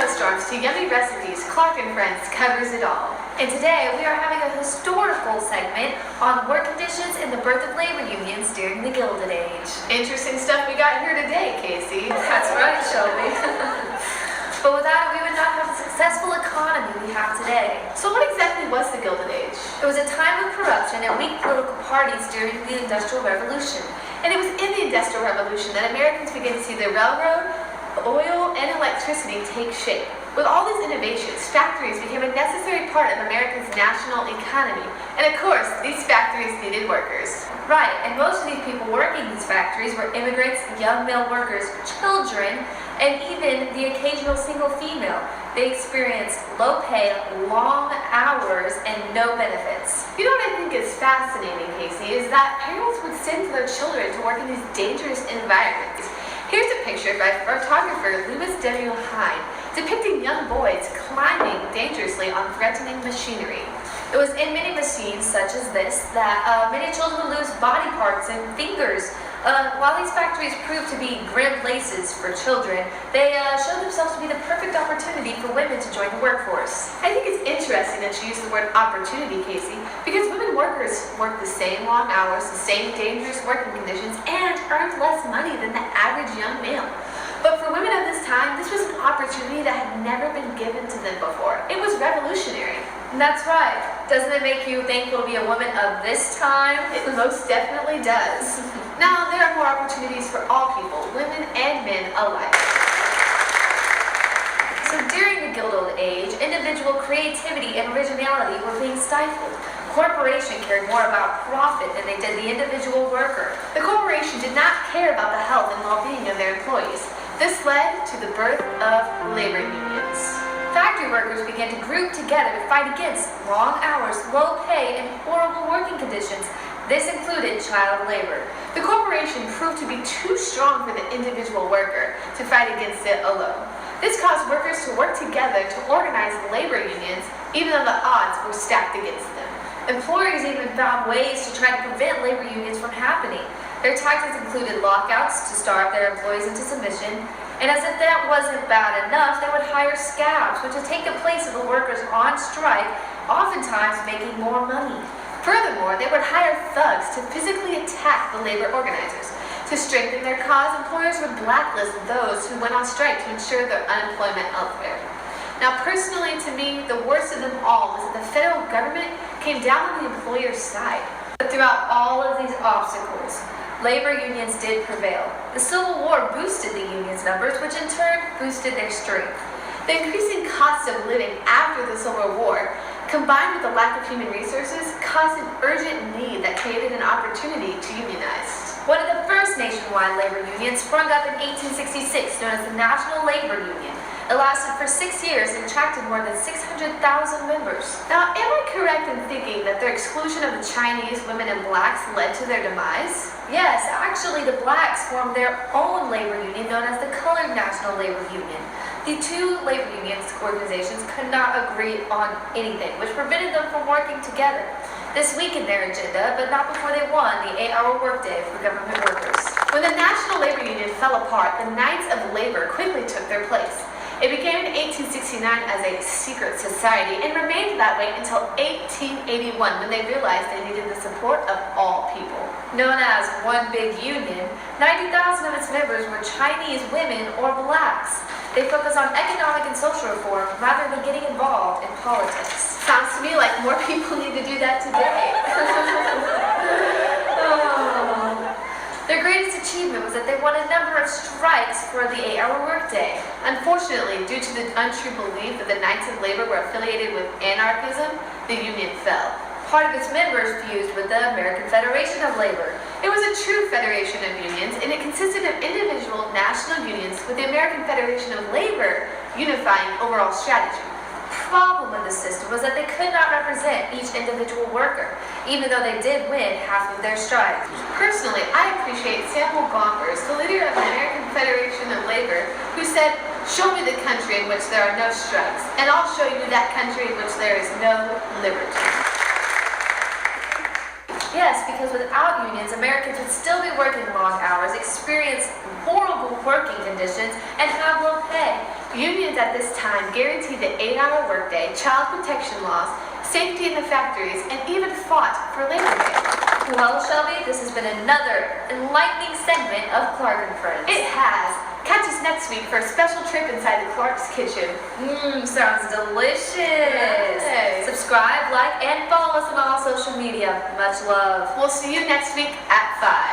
snowstorms to yummy recipes, Clark and Friends covers it all. And today we are having a historical segment on work conditions in the birth of labor unions during the Gilded Age. Interesting stuff we got here today, Casey. That's right, Shelby. But without it, we would not have the successful economy we have today. So what exactly was the Gilded Age? It was a time of corruption and weak political parties during the Industrial Revolution. And it was in the Industrial Revolution that Americans began to see the railroad, oil, and electricity take shape. With all these innovations, factories became a necessary part of America's national economy. And of course, these factories needed workers. Right, and most of these people working in these factories were immigrants, young male workers, children, and even the occasional single female. They experienced low pay, long hours, and no benefits. You know what I think is fascinating, Casey, is that parents would send their children to work in these dangerous environments. Here's a picture by photographer Lewis W. Hine depicting young boys climbing dangerously on threatening machinery. It was in many machines such as this that many children would lose body parts and fingers. While these factories proved to be grim places for children, they showed themselves to be the perfect opportunity for women to join the workforce. I think it's interesting that you use the word opportunity, Casey, because women workers worked the same long hours, the same dangerous working conditions, and earned less money than the average young male. But for women of this time, this was an opportunity that had never been given to them before. It was revolutionary. That's right. Doesn't it make you thankful to be a woman of this time? It most definitely does. Now, there are more opportunities for all people, women and men alike. So during the Gilded Age, individual creativity and originality were being stifled. Corporation cared more about profit than they did the individual worker. The corporation did not care about the health and well-being of their employees. This led to the birth of labor unions. Factory workers began to group together to fight against long hours, low pay, and horrible working conditions. This included child labor. The corporation proved to be too strong for the individual worker to fight against it alone. This caused workers to work together to organize labor unions, even though the odds were stacked against them. Employers even found ways to try to prevent labor unions from happening. Their tactics included lockouts to starve their employees into submission, and as if that wasn't bad enough, they would hire scabs, which would take the place of the workers on strike, oftentimes making more money. Furthermore, they would hire thugs to physically attack the labor organizers. To strengthen their cause, employers would blacklist those who went on strike to ensure their unemployment elsewhere. Now, personally, to me, the worst of them all was that the federal government came down on the employer's side. But throughout all of these obstacles, labor unions did prevail. The Civil War boosted the unions' numbers, which in turn boosted their strength. The increasing cost of living after the Civil War, combined with the lack of human resources, caused an urgent need that created an opportunity to unionize. One of the first nationwide labor unions sprung up in 1866, known as the National Labor Union. It lasted for 6 years and attracted more than 600,000 members. Now, am I correct in thinking that their exclusion of the Chinese, women, and blacks led to their demise? Yes, actually the blacks formed their own labor union known as the Colored National Labor Union. The two labor unions organizations could not agree on anything, which prevented them from working together. This weakened their agenda, but not before they won the 8-hour workday for government workers. When the National Labor Union fell apart, the Knights of Labor quickly took their place. It began in 1869 as a secret society and remained that way until 1881 when they realized they needed the support of all people. Known as One Big Union, 90,000 of its members were Chinese women or blacks. They focus on economic and social reform rather than getting involved in politics. Sounds to me like more people need to do that today. Their greatest achievement was that they won a number of strikes for the 8-hour workday. Unfortunately, due to the untrue belief that the Knights of Labor were affiliated with anarchism, the union fell. Part of its members fused with the American Federation of Labor. It was a true federation of unions, and it consisted of individual national unions with the American Federation of Labor unifying overall strategy. The problem with the system was that they could not represent each individual worker, even though they did win half of their strikes. Personally, I appreciate Samuel Gompers, the leader of the American Federation of Labor, who said, "Show me the country in which there are no strikes, and I'll show you that country in which there is no liberty." Yes, because without unions, Americans would still be working long hours, experience horrible working conditions, and have low pay. Unions at this time guaranteed the 8-hour workday, child protection laws, safety in the factories, and even fought for Labor Day. Well, Shelby, this has been another enlightening segment of Clark and Friends. It has. Catch us next week for a special trip inside the Clark's kitchen. Sounds delicious. Yay. Subscribe, like, and follow us on all social media. Much love. We'll see you next week at 5.